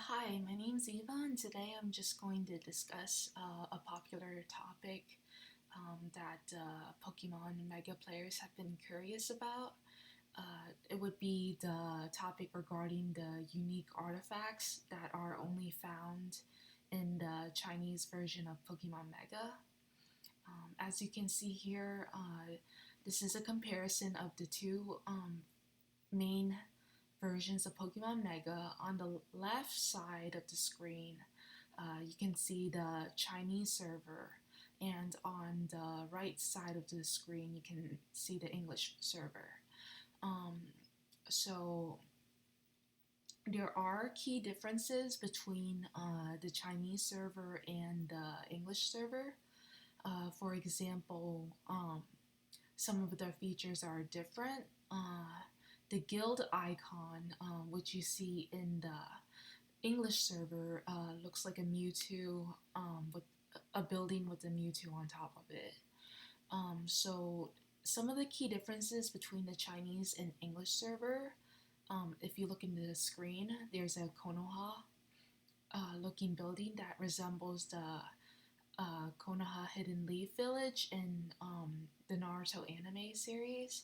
Hi, my name's Eva, and today I'm just going to discuss a popular topic that Pokemon Mega players have been curious about. It would be the topic regarding the unique artifacts that are only found in the Chinese version of Pokemon Mega. As you can see here, this is a comparison of the two main versions of Pokemon Mega. On the left side of the screen, you can see the Chinese server, and on the right side of the screen, you can see the English server. Um, so there are key differences between the Chinese server and the English server. For example, some of the features are different. The guild icon, which you see in the English server, looks like a Mewtwo with a building with a Mewtwo on top of it. So some of the key differences between the Chinese and English server, if you look into the screen, there's a Konoha looking building that resembles the Konoha Hidden Leaf Village in the Naruto anime series.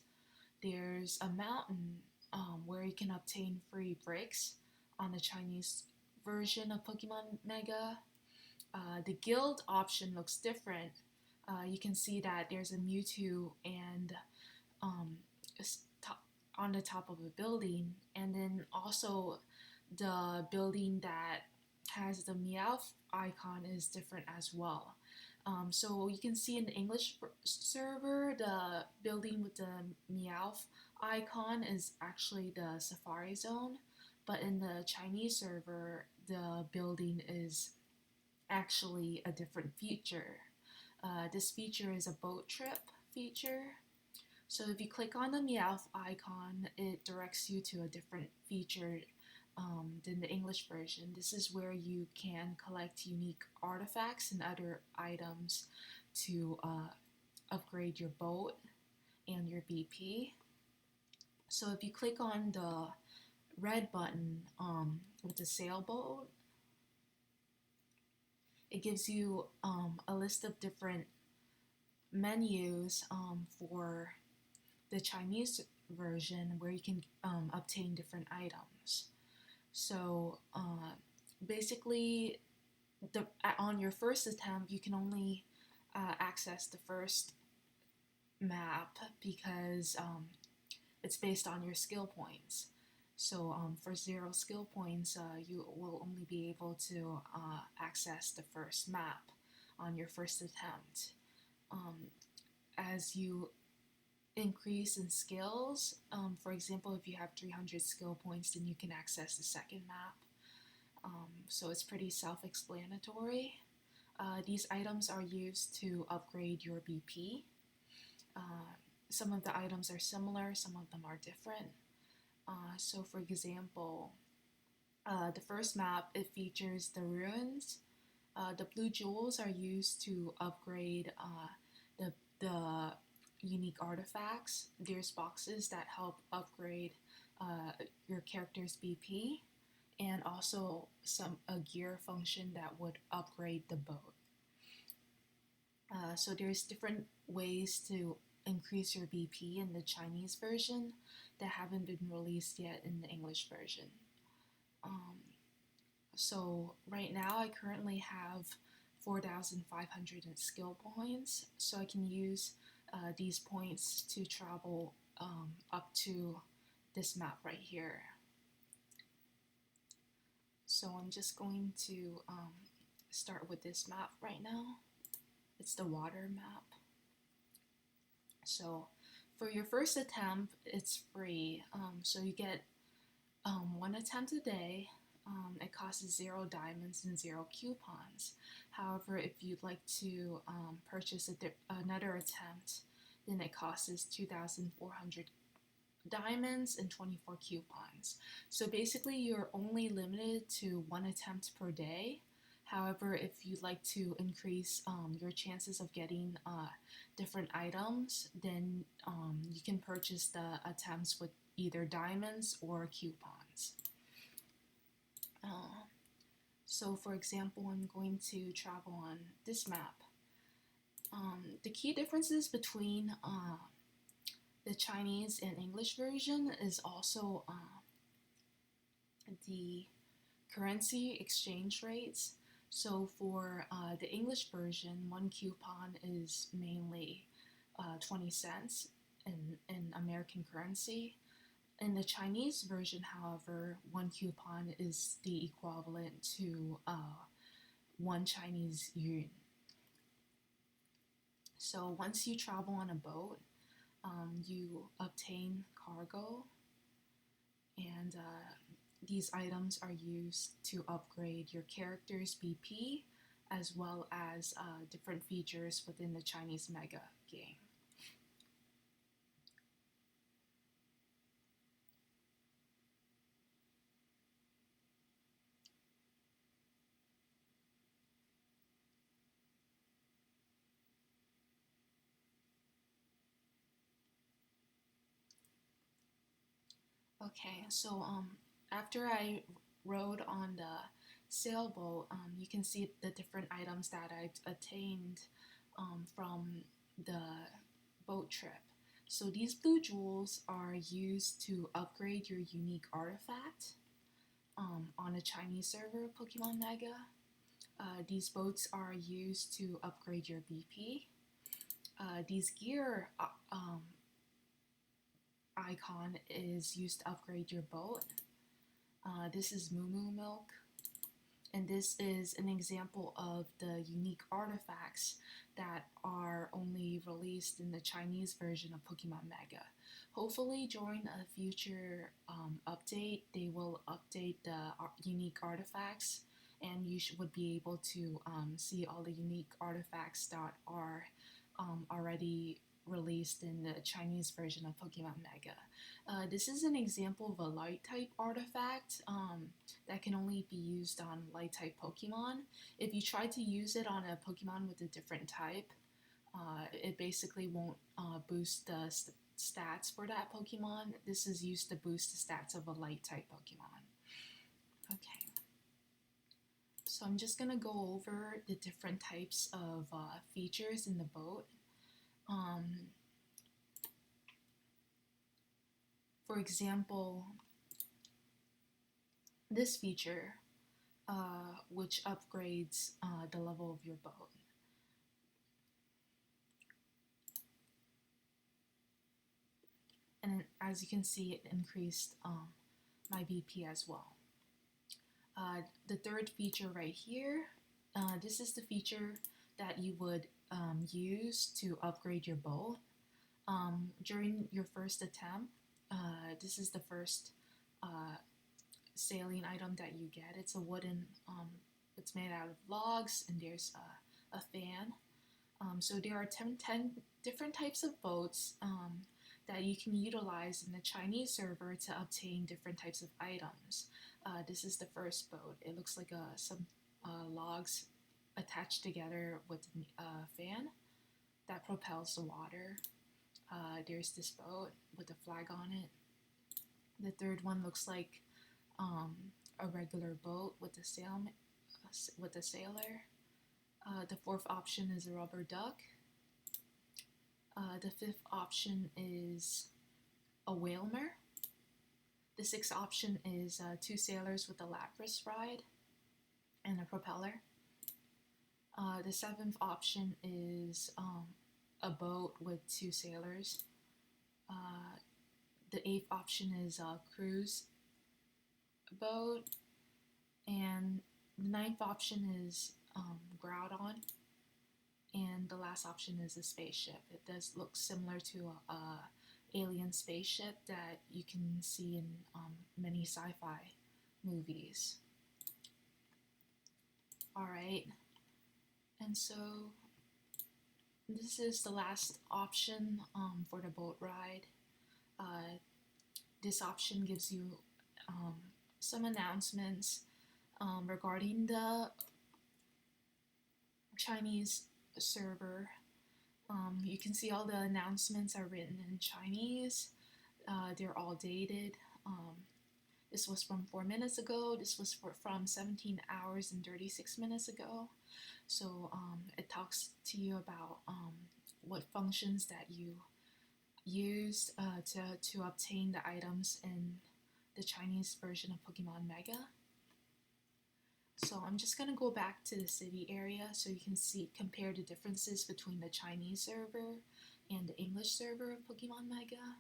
There's a mountain where you can obtain free bricks on the Chinese version of Pokemon Mega. The guild option looks different. You can see that there's a Mewtwo and um, on the top of a building, and then also the building that has the Meowth icon is different as well. So you can see in the English server, the building with the Meowth icon is actually the Safari Zone, but in the Chinese server, the building is actually a different feature. This feature is a boat trip feature. So if you click on the Meowth icon, it directs you to a different feature than the English version. This is where you can collect unique artifacts and other items to upgrade your boat and your BP. So if you click on the red button with the sailboat, it gives you a list of different menus for the Chinese version where you can obtain different items. So basically, on your first attempt, you can only access the first map because it's based on your skill points. So for 0 skill points, you will only be able to access the first map on your first attempt. As you increase in skills, for example, if you have 300 skill points, then you can access the second map. So it's pretty self-explanatory. These items are used to upgrade your BP. Some of the items are similar, some of them are different. So for example, the first map, it features the ruins. The blue jewels are used to upgrade the unique artifacts. There's boxes that help upgrade your character's BP, and also a gear function that would upgrade the boat. So there's different ways to increase your BP in the Chinese version that haven't been released yet in the English version. So right now I currently have 4,500 skill points, so I can use these points to travel up to this map right here. So I'm just going to start with this map right now. It's the water map. So for your first attempt, it's free. So you get 1 attempt a day. It costs 0 diamonds and 0 coupons. However, if you'd like to purchase another attempt, then it costs 2,400 diamonds and 24 coupons. So basically, you're only limited to 1 attempt per day. However, if you'd like to increase your chances of getting different items, then you can purchase the attempts with either diamonds or coupons. So for example, I'm going to travel on this map. The key differences between the Chinese and English version is also the currency exchange rates. So for the English version, one coupon is mainly 20 cents in American currency. In the Chinese version, however, one coupon is the equivalent to one Chinese yuan. So once you travel on a boat, you obtain cargo, and these items are used to upgrade your character's BP as well as different features within the Chinese Mega game. Okay, so after I rode on the sailboat, you can see the different items that I've attained from the boat trip. So these blue jewels are used to upgrade your unique artifact on a Chinese server, Pokemon Mega. These boats are used to upgrade your BP. These gear icon is used to upgrade your boat. This is Moo Moo Milk, and this is an example of the unique artifacts that are only released in the Chinese version of Pokemon Mega. Hopefully, during a future update, they will update the unique artifacts, and you would be able to see all the unique artifacts that are already released in the Chinese version of Pokemon Mega. This is an example of a light type artifact that can only be used on light type Pokemon. If you try to use it on a Pokemon with a different type, it basically won't boost the stats for that Pokemon. This is used to boost the stats of a light type Pokemon. Okay. So I'm just gonna go over the different types of features in the boat. For example, this feature, which upgrades the level of your boat. And as you can see, it increased my BP as well. The third feature right here, this is the feature that you would use to upgrade your boat. During your first attempt, this is the first sailing item that you get. It's a wooden, it's made out of logs, and there's a fan. So there are 10 different types of boats that you can utilize in the Chinese server to obtain different types of items. This is the first boat. It looks like some logs attached together with a fan that propels the water. There's this boat with a flag on it. The third one looks like a regular boat with a sailor. The fourth option is a rubber duck. The fifth option is a whalmer. The sixth option is two sailors with a Lapras ride and a propeller. The seventh option is a boat with two sailors. The eighth option is a cruise boat. And the ninth option is Groudon. And the last option is a spaceship. It does look similar to a alien spaceship that you can see in many sci-fi movies. Alright, and so this is the last option for the boat ride. This option gives you some announcements regarding the Chinese server. You can see all the announcements are written in Chinese. They're all dated. This was from 4 minutes ago. This was from 17 hours and 36 minutes ago. So it talks to you about what functions that you used to obtain the items in the Chinese version of Pokemon Mega. So I'm just going to go back to the city area so you can compare the differences between the Chinese server and the English server of Pokemon Mega.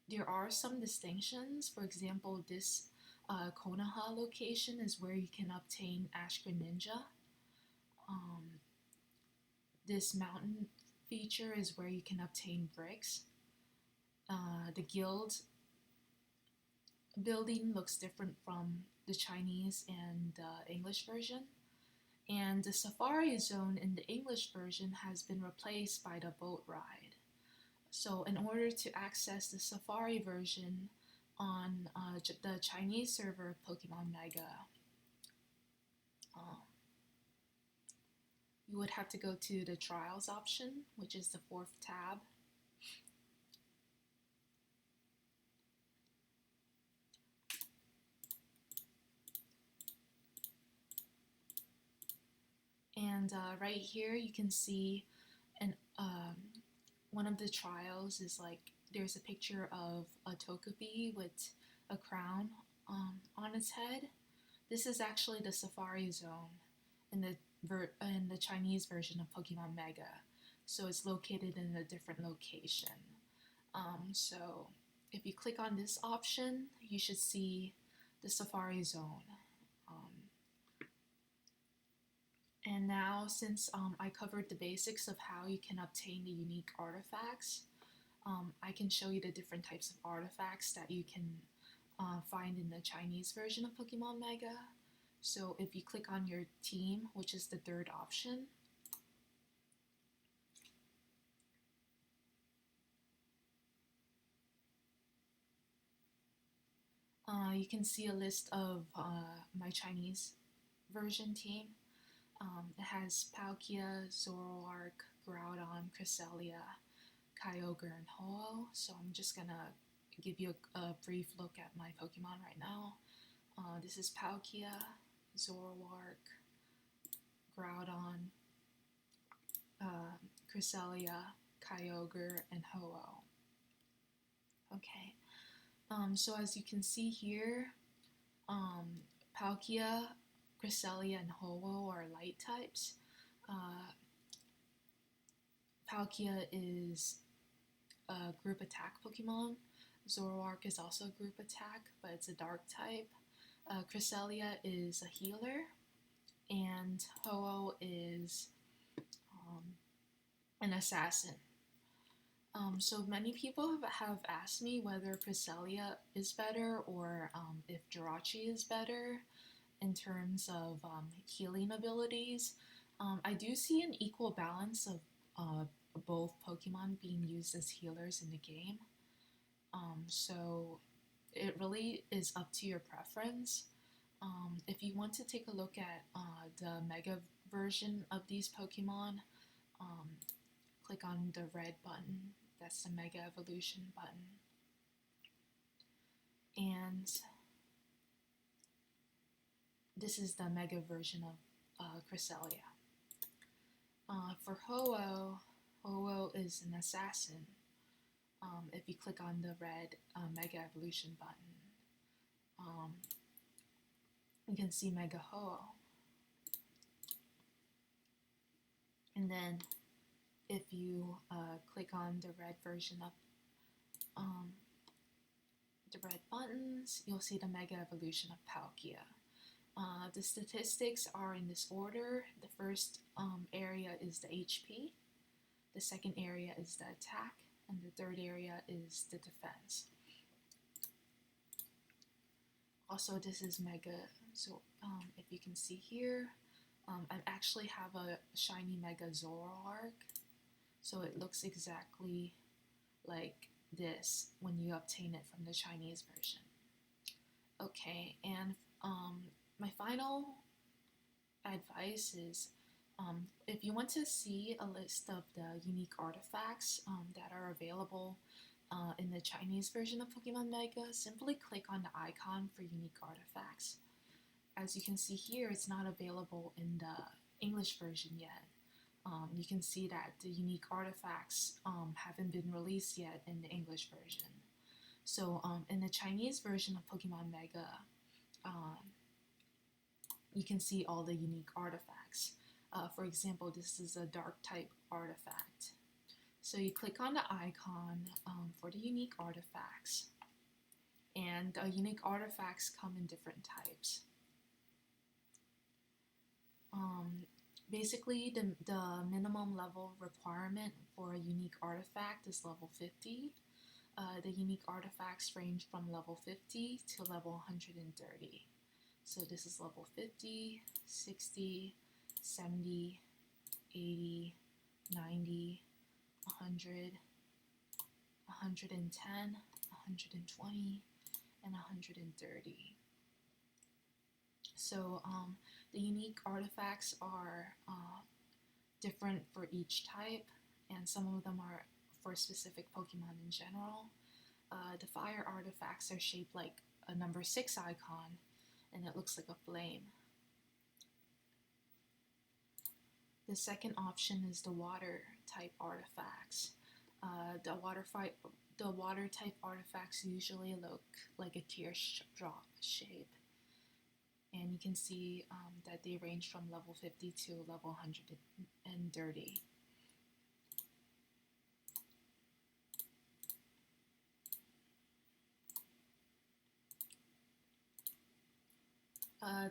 There are some distinctions. For example, this Konoha location is where you can obtain Ash Greninja. This mountain feature is where you can obtain bricks. The guild building looks different from the Chinese and English version. And the Safari Zone in the English version has been replaced by the boat ride. So in order to access the Safari version on the Chinese server of Pokemon Mega, you would have to go to the Trials option, which is the 4th tab. And right here you can see one of the trials is like there's a picture of a Togepi with a crown on its head. This is actually the Safari Zone in the Chinese version of Pokemon Mega. So it's located in a different location. So if you click on this option, you should see the Safari Zone. And now, since I covered the basics of how you can obtain the unique artifacts, I can show you the different types of artifacts that you can find in the Chinese version of Pokemon Mega. So if you click on your team, which is the 3rd option, you can see a list of my Chinese version team. It has Palkia, Zoroark, Groudon, Cresselia, Kyogre, and Ho-Oh. So I'm just gonna give you a brief look at my Pokemon right now. This is Palkia, Zoroark, Groudon, Cresselia, Kyogre, and Ho-Oh. Okay, so as you can see here, Palkia, Cresselia, and Ho-Oh are light types. Palkia is a group attack Pokemon. Zoroark is also a group attack, but it's a dark type. Cresselia is a healer, and Ho-Oh is an assassin. So many people have asked me whether Cresselia is better or if Jirachi is better in terms of healing abilities. I do see an equal balance of both Pokemon being used as healers in the game. So it really is up to your preference. If you want to take a look at the Mega version of these Pokemon, click on the red button. That's the Mega Evolution button. And this is the Mega version of Cresselia. For Ho-Oh, Ho-Oh is an assassin. If you click on the red Mega Evolution button, you can see Mega Ho-Oh. And then if you click on the red version of the red buttons, you'll see the Mega Evolution of Palkia. The statistics are in this order. The first area is the HP, the second area is the attack, and the third area is the defense. Also, this is Mega, so if you can see here, I actually have a shiny Mega Zoroark, so it looks exactly like this when you obtain it from the Chinese version. Okay, and my final advice is if you want to see a list of the unique artifacts that are available in the Chinese version of Pokemon Mega, simply click on the icon for unique artifacts. As you can see here, it's not available in the English version yet. You can see that the unique artifacts haven't been released yet in the English version. So in the Chinese version of Pokemon Mega, you can see all the unique artifacts. For example, this is a dark type artifact. So you click on the icon for the unique artifacts, and unique artifacts come in different types. Basically, the minimum level requirement for a unique artifact is level 50. The unique artifacts range from level 50 to level 130. So this is level 50, 60, 70, 80, 90, 100, 110, 120, and 130. So the unique artifacts are different for each type, and some of them are for specific Pokemon in general. The fire artifacts are shaped like a number 6 icon, and it looks like a flame. The second option is the water type artifacts. The water type artifacts usually look like a teardrop shape, and you can see that they range from level 50 to level 130.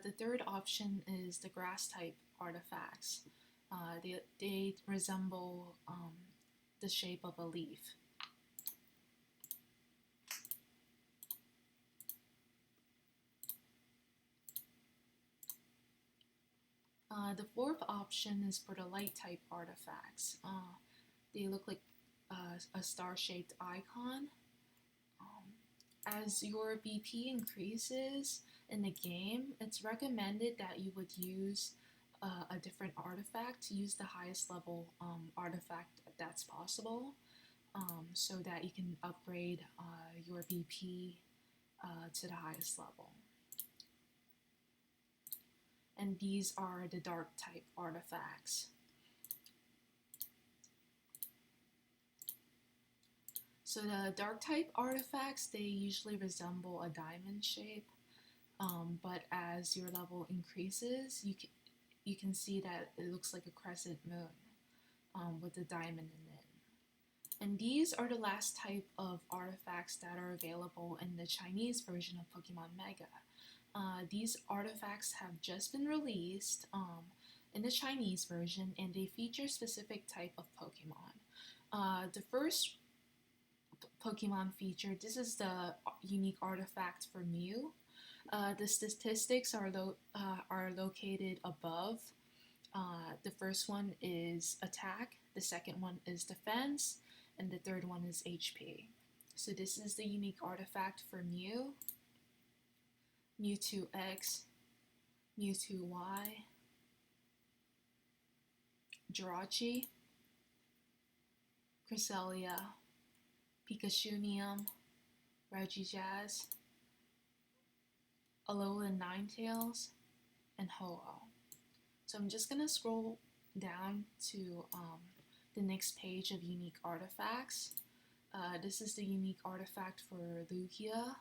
The third option is the grass type artifacts. They resemble the shape of a leaf. The fourth option is for the light type artifacts. They look like a star-shaped icon. As your BP increases in the game, it's recommended that you would use a different artifact to use the highest level artifact that's possible, so that you can upgrade your BP to the highest level. And these are the dark type artifacts. So the dark type artifacts, they usually resemble a diamond shape, but as your level increases, you can see that it looks like a crescent moon with a diamond in it. And these are the last type of artifacts that are available in the Chinese version of Pokemon Mega. These artifacts have just been released in the Chinese version, and they feature specific type of Pokemon. The first Pokemon featured, this is the unique artifact for Mew. The statistics are located above. The first one is attack, the second one is defense, and the third one is HP. So this is the unique artifact for Mew, Mewtwo X, Mewtwo Y, Jirachi, Cresselia, Pikachunium, Regijazz, Alolan Ninetales, and Ho-Oh. So I'm just gonna scroll down to the next page of unique artifacts. This is the unique artifact for Lugia,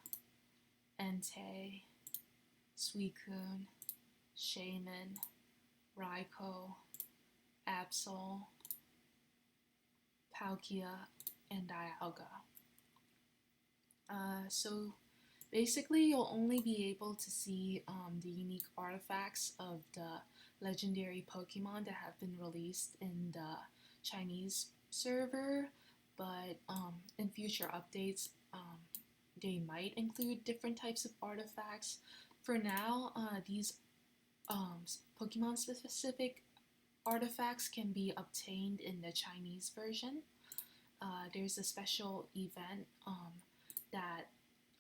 Entei, Suicune, Shaman, Raikou, Absol, Palkia, and Dialga. So basically, you'll only be able to see the unique artifacts of the legendary Pokemon that have been released in the Chinese server, but in future updates, they might include different types of artifacts. For now, these Pokemon-specific artifacts can be obtained in the Chinese version. There's a special event that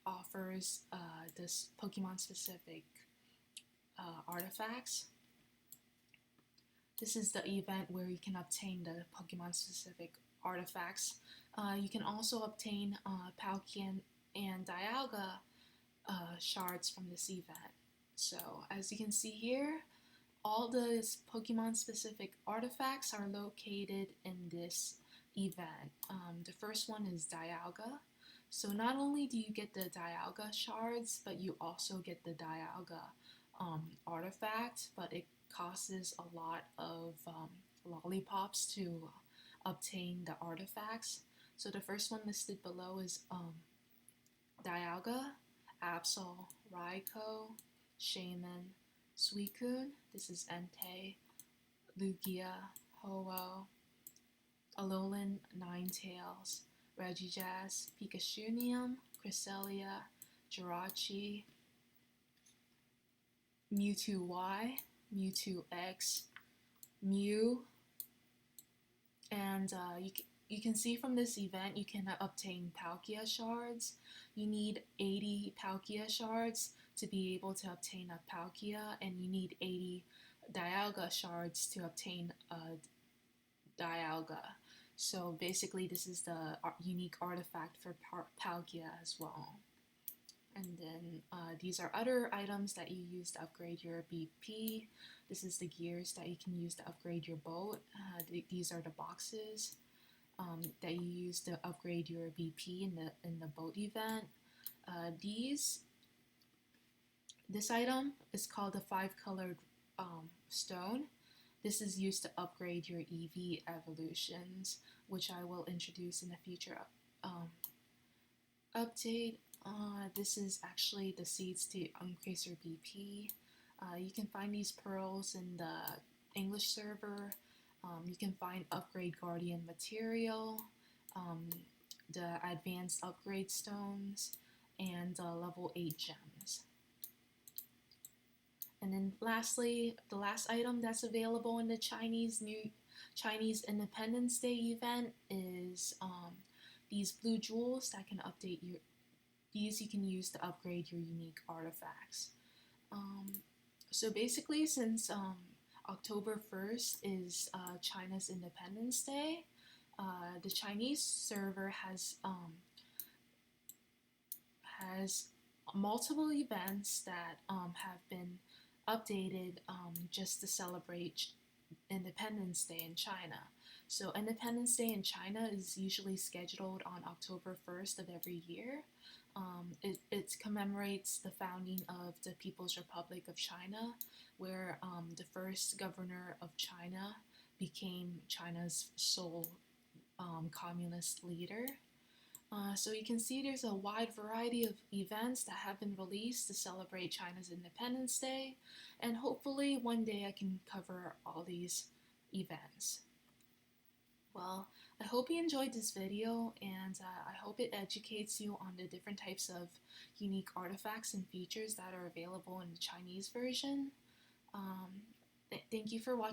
offers this Pokemon-specific artifacts. This is the event where you can obtain the Pokemon-specific artifacts. You can also obtain Palkia and Dialga shards from this event. So as you can see here, all the Pokemon specific artifacts are located in this event. The first one is Dialga. So not only do you get the Dialga shards, but you also get the Dialga artifact, but it costs a lot of lollipops to obtain the artifacts. So the first one listed below is Dialga, Absol, Raikou, Shaman, Suicune, this is Entei, Lugia, Ho-Oh, Alolan Ninetales, Regijaz, Pikachunium, Cresselia, Jirachi, Mewtwo Y, Mewtwo X, Mew, and you can see from this event you can obtain Palkia shards. You need 80 Palkia shards to be able to obtain a Palkia, and you need 80 Dialga shards to obtain a Dialga. So basically this is the unique artifact for Palkia as well. And then these are other items that you use to upgrade your BP. This is the gears that you can use to upgrade your boat. These are the boxes that you use to upgrade your BP in the boat event. This item is called the 5-colored stone. This is used to upgrade your EV evolutions, which I will introduce in a future update. This is actually the seeds to increase your BP. You can find these pearls in the English server. You can find upgrade guardian material, the advanced upgrade stones, and level 8 gems. And then lastly, the last item that's available in the Chinese Independence Day event is these blue jewels that can update your. These you can use to upgrade your unique artifacts. So basically, since October 1st is China's Independence Day, the Chinese server has multiple events that have been updated just to celebrate Independence Day in China. So Independence Day in China is usually scheduled on October 1st of every year. It commemorates the founding of the People's Republic of China, where the first governor of China became China's sole communist leader. So you can see there's a wide variety of events that have been released to celebrate China's Independence Day, and hopefully one day I can cover all these events. Well, I hope you enjoyed this video, and I hope it educates you on the different types of unique artifacts and features that are available in the Chinese version. Thank you for watching.